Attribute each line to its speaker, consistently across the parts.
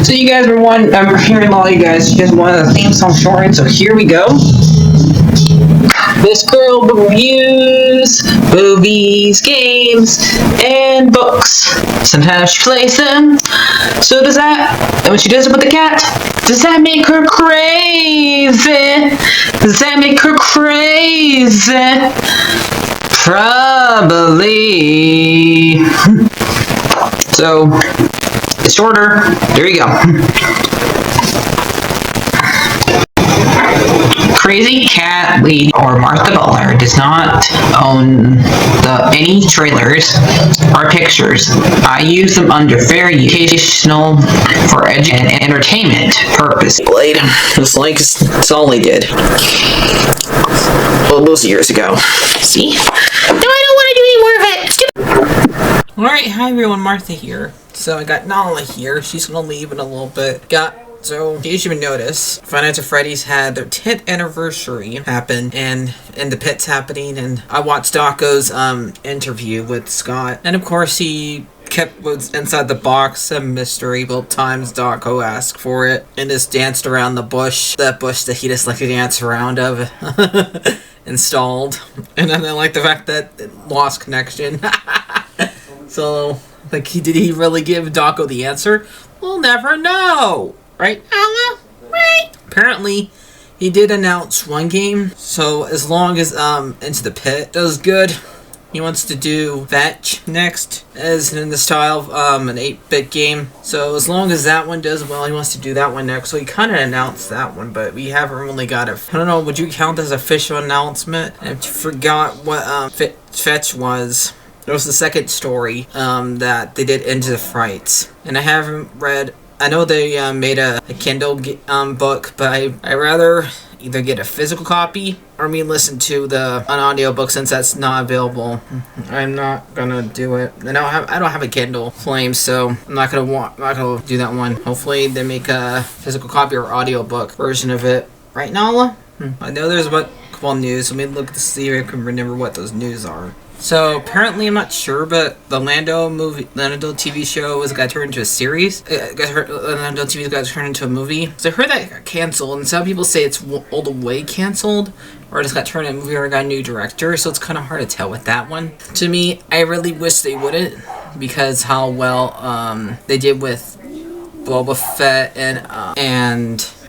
Speaker 1: So you guys were I'm hearing a lot of you guys wanted a theme song short, so here we go. This girl reviews movies, games, and books. Sometimes she plays them. So does that, and when she does it with the cat, does that make her crazy? Does that make her crazy? Probably. So, it's shorter. There you go. Crazy Cat Lead or Martha Butler does not own any trailers or pictures. I use them under fair educational for and entertainment purpose. Blade. It's like it's all they did. Well, those years ago. See? No, I don't want to do any more of it. Alright, hi everyone, Martha here. So I got Nala here. She's gonna leave in a little bit. So, in case you even notice, Five Nights at Freddy's had their 10th anniversary happen, and the pit's happening, and I watched Daco's interview with Scott, and of course he kept what's inside the box a mystery. Both times Daco asked for it, and just danced around the bush, that bush that he just liked to dance around of, installed, and then I like the fact that it lost connection. So, like, did he really give Daco the answer? We'll never know! Right, Ella? Right? Apparently, he did announce one game, so as long as Into the Pit does good, he wants to do Fetch next, as in the style of an 8-bit game. So as long as that one does well, he wants to do that one next. So he kind of announced that one, but we haven't really got it. I don't know, would you count as official announcement? I forgot what Fetch was. It was the second story that they did Into the Frights, and I haven't read. I know they made a Kindle book, but I rather either get a physical copy or listen to an audiobook since that's not available. I'm not gonna do it. I don't have a Kindle Flame, so I'm not gonna do that one. Hopefully they make a physical copy or audiobook version of it. Right, Nala? I know there's a couple of news. Let me look to see if I can remember what those news are. So apparently, I'm not sure, but the Lando TV show got turned into a series. Lando TV got turned into a movie. So I heard that got canceled, and some people say it's all the way canceled, or it just got turned into a movie or got a new director. So it's kind of hard to tell with that one. To me, I really wish they wouldn't, because how well they did with Boba Fett and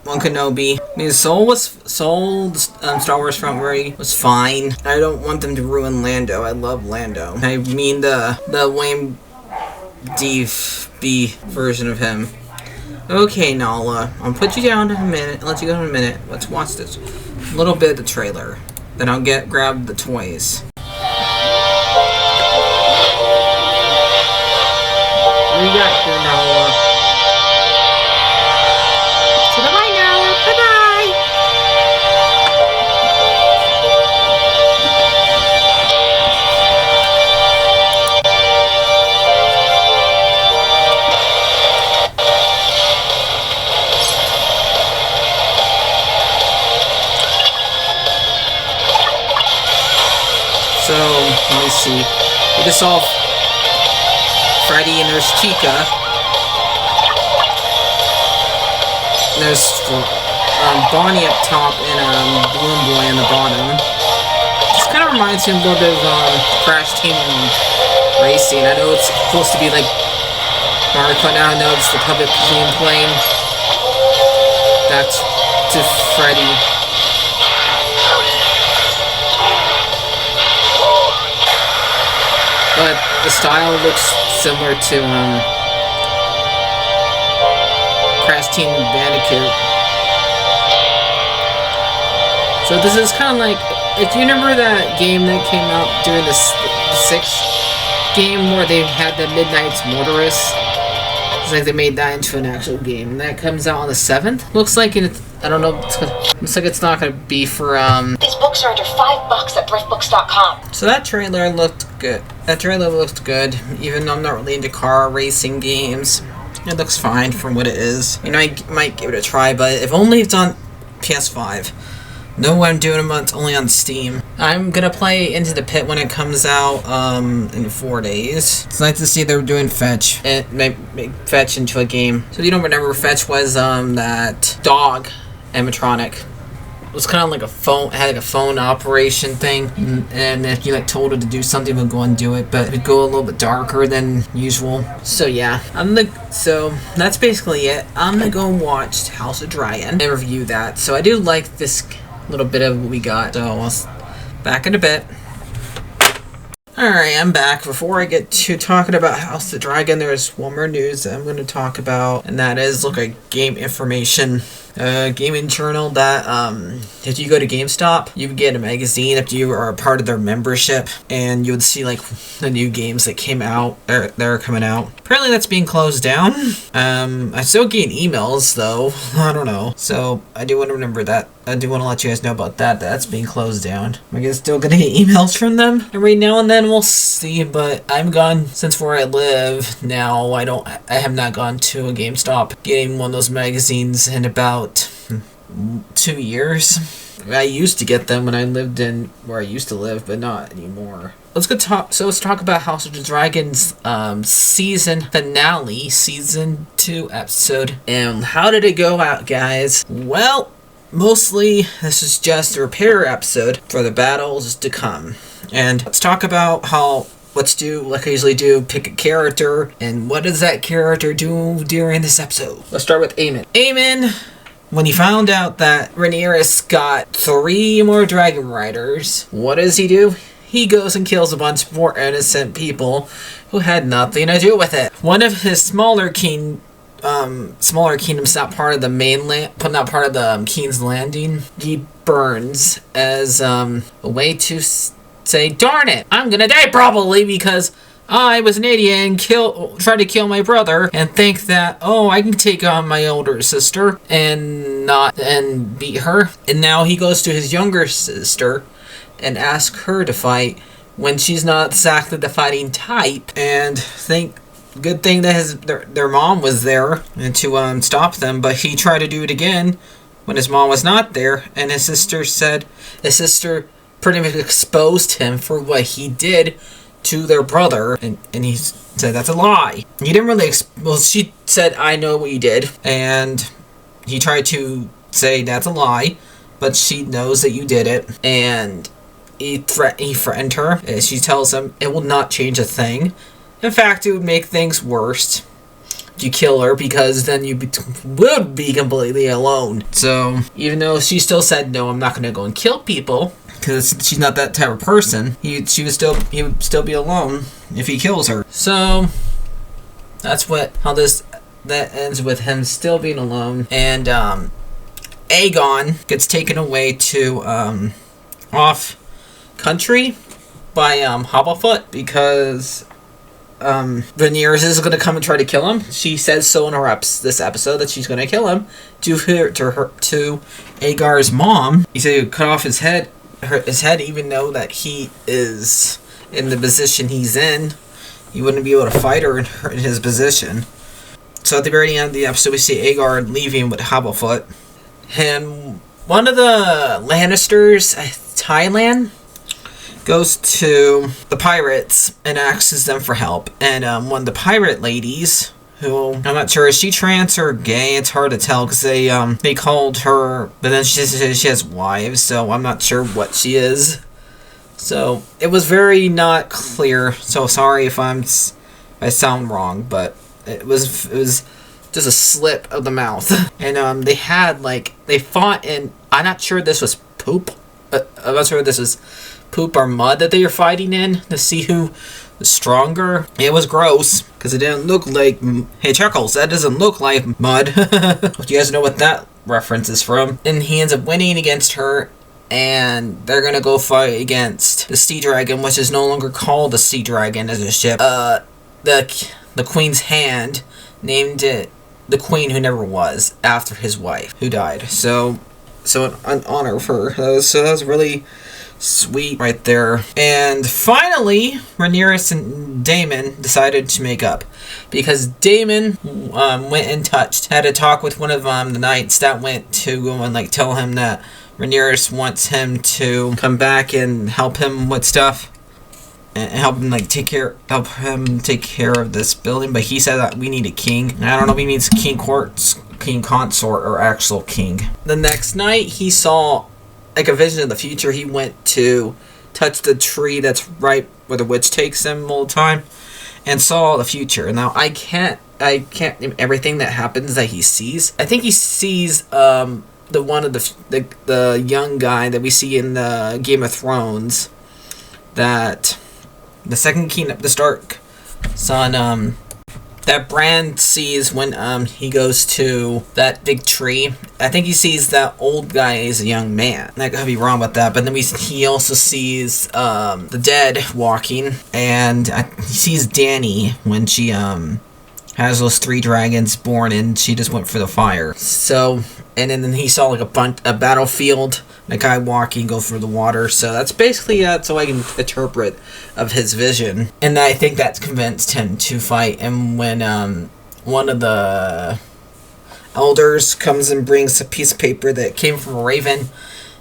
Speaker 1: Kenobi. Soul, Star Wars Front Row was fine. I don't want them to ruin Lando. I love Lando. I mean the Wayne D.B. version of him. Okay, Nala, I'll put you down in a minute. I'll let you go in a minute. Let's watch this. A little bit of the trailer. Then I'll grab the toys. What do you got here, Nala? So, let me see. We just saw Freddy and there's Chica. And there's Bonnie up top and Balloon Boy on the bottom. This kind of reminds me a little bit of Crash Team Racing. I know it's supposed to be like Mario Kart. Now I know it's the public plane. That's to Freddy. But the style looks similar to Crash Team Bandicoot. So this is kind of like, if you remember that game that came out during the 6th game where they had the Midnight's Motorist. It's like they made that into an actual game. And that comes out on the 7th. Looks like it's, I don't know, looks like it's not going to be for,
Speaker 2: These books are under $5 at thriftbooks.com.
Speaker 1: So that trailer looked good. Even though I'm not really into car racing games. It looks fine for what it is. You know, I might give it a try, but if only it's on PS5. No, I'm doing them. It's only on Steam. I'm gonna play Into the Pit when it comes out in 4 days. It's nice to see they're doing Fetch and make Fetch into a game. So you don't remember, Fetch was that dog animatronic. It was kind of like a phone, had like a phone operation thing, and if you like told it to do something, it would go and do it, but it would go a little bit darker than usual. So yeah, so that's basically it. I'm gonna go watch House of Dragon and review that. So I do like this little bit of what we got. So I'll back in a bit. Alright, I'm back. Before I get to talking about House of Dragon, there's one more news that I'm going to talk about, and that is, look at Game Information, gaming journal that, if you go to GameStop, you would get a magazine if you are a part of their membership, and you would see, like, the new games that came out, that are coming out. Apparently that's being closed down. I still get emails, though. I don't know. So, I do want to remember that. I do want to let you guys know about that. That's being closed down. I guess still gonna get emails from them every now and then. We'll see. But I'm gone since where I live now. I have not gone to a GameStop getting one of those magazines in about 2 years. I used to get them when I lived in where I used to live, but not anymore. Let's talk about House of the Dragon's season finale, season 2 episode. And how did it go out, guys? Well, mostly, this is just a repair episode for the battles to come. And let's talk about let's do, like I usually do, pick a character, and what does that character do during this episode? Let's start with Aemon. Aemon, when he found out that Rhaenyra's got 3 more dragon riders, what does he do? He goes and kills a bunch more innocent people who had nothing to do with it. One of his smaller kingdoms, not part of the mainland, but not part of the King's Landing, he burns as a way to say, darn it, I'm gonna die probably because I was an idiot and tried to kill my brother and think that, oh, I can take on my older sister and beat her. And now he goes to his younger sister and asks her to fight when she's not exactly the fighting type, and good thing that their mom was there and to stop them, but he tried to do it again when his mom was not there, and his sister pretty much exposed him for what he did to their brother, and he said that's a lie. He didn't really she said, I know what you did, and he tried to say that's a lie, but she knows that you did it, and he threatened her, and she tells him it will not change a thing. In fact, it would make things worse if you kill her, because then you would be completely alone. So, even though she still said, no, I'm not going to go and kill people, because she's not that type of person, he would still be alone if he kills her. So, that's that ends with him still being alone. And, Aegon gets taken away to, off country by, Hobblefoot, because Rhaenyra is going to come and try to kill him. She says so in this episode that she's going to kill him to Aegar's mom. He said he would cut off his head, even though that he is in the position he's in. He wouldn't be able to fight her in his position. So at the very end of the episode, we see Aegar leaving with Hobblefoot, and one of the Lannisters, Thailand, goes to the pirates and asks them for help. And one of the pirate ladies, who I'm not sure, is she trans or gay? It's hard to tell because they called her, but then she says she has wives, so I'm not sure what she is. So it was very not clear. So sorry if I sound wrong, but it was just a slip of the mouth. And they fought in. I'm not sure this was poop. I'm not sure this was poop or mud that they were fighting in to see who was stronger. It was gross because it didn't look like. Hey Chuckles, that doesn't look like mud. You guys know what that reference is from. And he ends up winning against her, and they're gonna go fight against the Sea Dragon, which is no longer called the Sea Dragon as a ship. The Queen's Hand named it the Queen Who Never Was after his wife who died. So in honor of her. That was really sweet right there. And finally, Rhaenyra and Daemon decided to make up. Because Daemon went and had a talk with one of the knights that went to go and like tell him that Rhaenyra wants him to come back and help him with stuff. And help him take care of this building. But he said that we need a king. And I don't know if he means king consort, or actual king. The next night he saw like a vision of the future. He went to touch the tree that's right where the witch takes him all the time, and saw the future. Now I can't name everything that happens that he sees. I think he sees the one of the young guy that we see in the Game of Thrones, that the second king, the Stark son, that Bran sees when he goes to that big tree. I think he sees that old guy as a young man. I could be wrong about that, but then he also sees the dead walking, and he sees Dany when she has those 3 dragons born, and she just went for the fire. So, and then he saw like a battlefield, and a guy walking go through the water. So that's basically so I can interpret of his vision, and I think that's convinced him to fight. And when one of the elders comes and brings a piece of paper that came from a raven,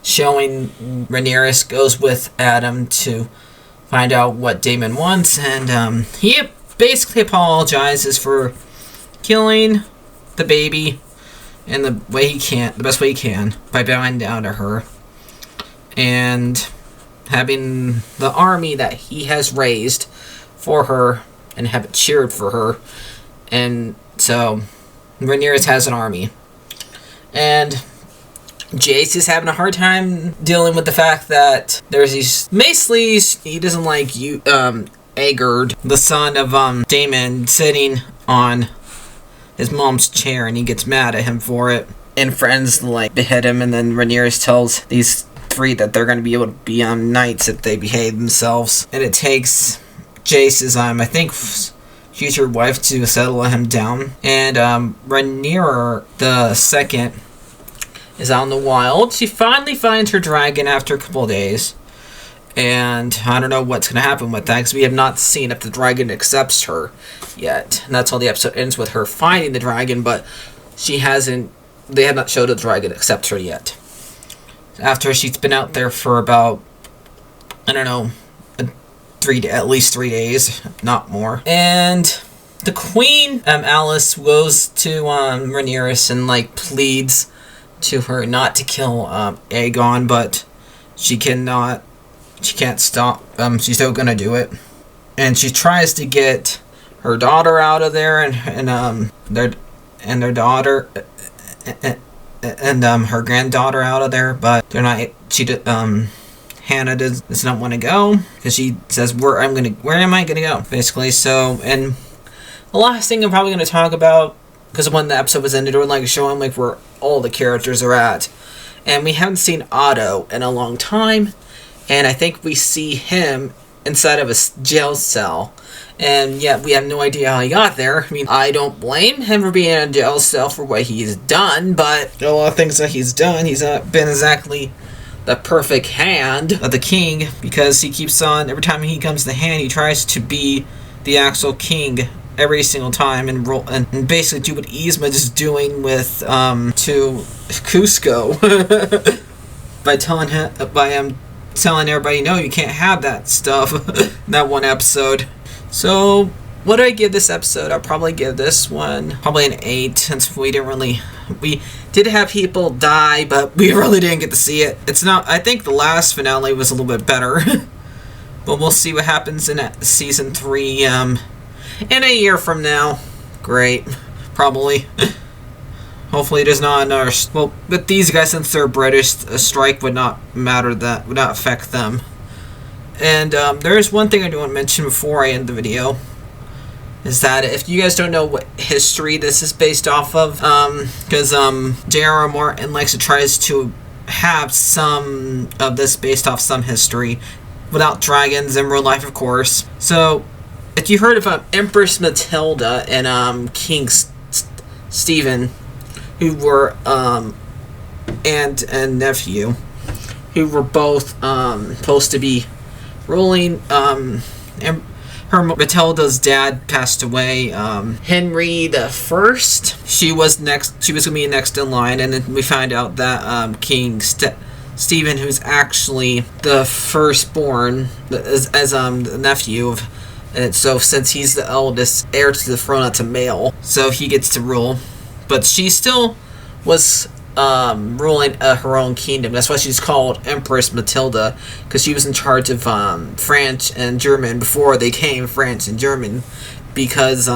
Speaker 1: showing Rhaenyra goes with Adam to find out what Daemon wants, and he basically apologizes for killing the baby in the best way he can, by bowing down to her and having the army that he has raised for her and have it cheered for her. And so Rhaenyra has an army, and Jace is having a hard time dealing with the fact that there's these basically he doesn't like Aegard, the son of Daemon, sitting on his mom's chair, and he gets mad at him for it. And friends behead him, and then Rhaenyra tells these 3 that they're going to be able to be knights if they behave themselves. And it takes Jace's I think future wife to settle him down. And Rhaenyra the second is out in the wild. She finally finds her dragon after a couple of days. And I don't know what's going to happen with that, because we have not seen if the dragon accepts her yet. And that's how the episode ends, with her finding the dragon, but they have not showed the dragon accepts her yet. After she's been out there for about, I don't know, at least 3 days, not more. And the queen, Alice, goes to Rhaenyra and pleads to her not to kill Aegon, but she can't stop. She's still gonna do it, and she tries to get her daughter out of there, and their daughter and her granddaughter out of there, but they're not. Hannah does not want to go, because she says, where am I gonna go, basically. So, and the last thing I'm probably gonna talk about, because when the episode was ended, we're showing where all the characters are at, and we haven't seen Otto in a long time. And I think we see him inside of a jail cell. And yet we have no idea how he got there. I mean, I don't blame him for being in a jail cell for what he's done, but a lot of things that he's done, he's not been exactly the perfect hand of the king, because he keeps on, every time he comes to hand, he tries to be the actual king every single time, and basically do what Yzma is doing with to Cusco by telling everybody, no, you can't have that stuff. That one episode. So what do I give this episode? I'll probably give this one probably an 8, since we did have people die, but we really didn't get to see it. I think the last finale was a little bit better. But we'll see what happens in season 3 in a year from now. Great. Probably. Hopefully there's not another... Well, but these guys, since they're British, a strike would not affect them. And there is one thing I do want to mention before I end the video. Is that if you guys don't know what history this is based off of, because J.R.R. Martin tries to have some of this based off some history, without dragons in real life, of course. So, if you heard of Empress Matilda and King Stephen, who were aunt and nephew, who were both supposed to be ruling. And her Matilda's dad passed away. Henry the First. She was next. She was gonna be next in line, and then we find out that King Stephen, who's actually the firstborn, as the nephew of. And so, since he's the eldest heir to the throne, that's a male, so he gets to rule. But she still was ruling her own kingdom. That's why she's called Empress Matilda, because she was in charge of French and German before they came French and German. Because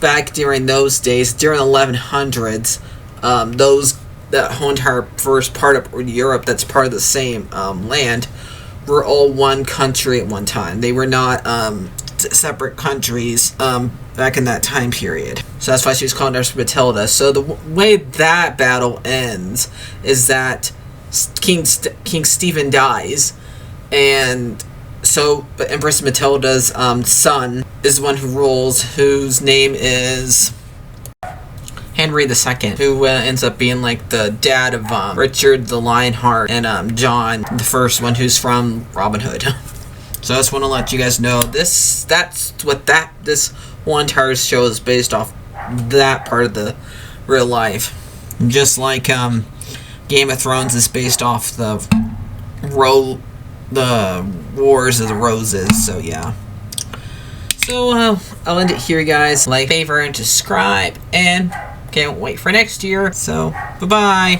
Speaker 1: back during those days, during the 1100s, that whole entire first part of Europe that's part of the same land were all one country at one time. They were not separate countries back in that time period. So that's why she was called Empress Matilda. So the way that battle ends is that King Stephen dies, and so Empress Matilda's son is the one who rules, whose name is Henry II, who ends up being like the dad of Richard the Lionheart and John the First one, who's from Robin Hood. So I just want to let you guys know this whole entire show is based off that part of the real life. Just like Game of Thrones is based off the Wars of the Roses. So yeah. So I'll end it here, guys. Like, favorite, and subscribe, and can't wait for next year. So bye bye.